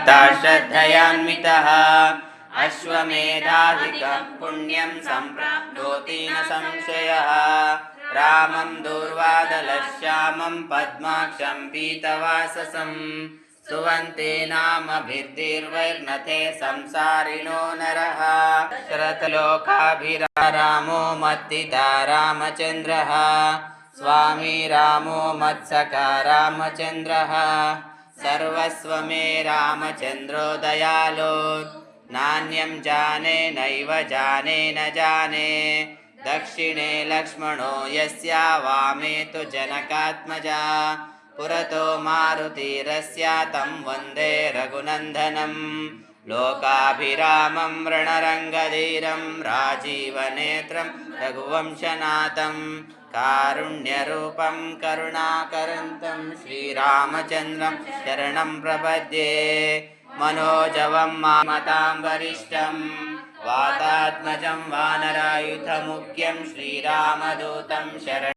श्रद्धयान्वितः अश्वमेधाधिकं पुण्यं सम्प्राप्नोति न संशयः रामं दूर्वादलश्यामं पद्माक्षं पीतवाससं सुवन्ते नामभिर्दीर्घैर्नथे संसारिणो नरः शरतलोकाभिरामो मद्दिता रामचन्द्रः स्वामी रामो मत्सखा रामचन्द्रः सर्वस्वमे रामचन्द्रो दयालो नान्यं जाने नैव जाने न जाने दक्षिणे लक्ष्मणो यस्या वामे तु जनकात्मजा पुरतो मारुतिरस्या तं वन्दे रघुनन्दनं लोकाभिरामं रणरङ्गधीरं राजीवनेत्रं रघुवंशनाथं कारुण्यरूपं करुणाकरन्तं श्रीरामचन्द्रं शरणं प्रपद्ये मनोजवं मामतां वरिष्ठं वातात्मजं वानरायुधमुख्यं श्रीरामदूतं शरणं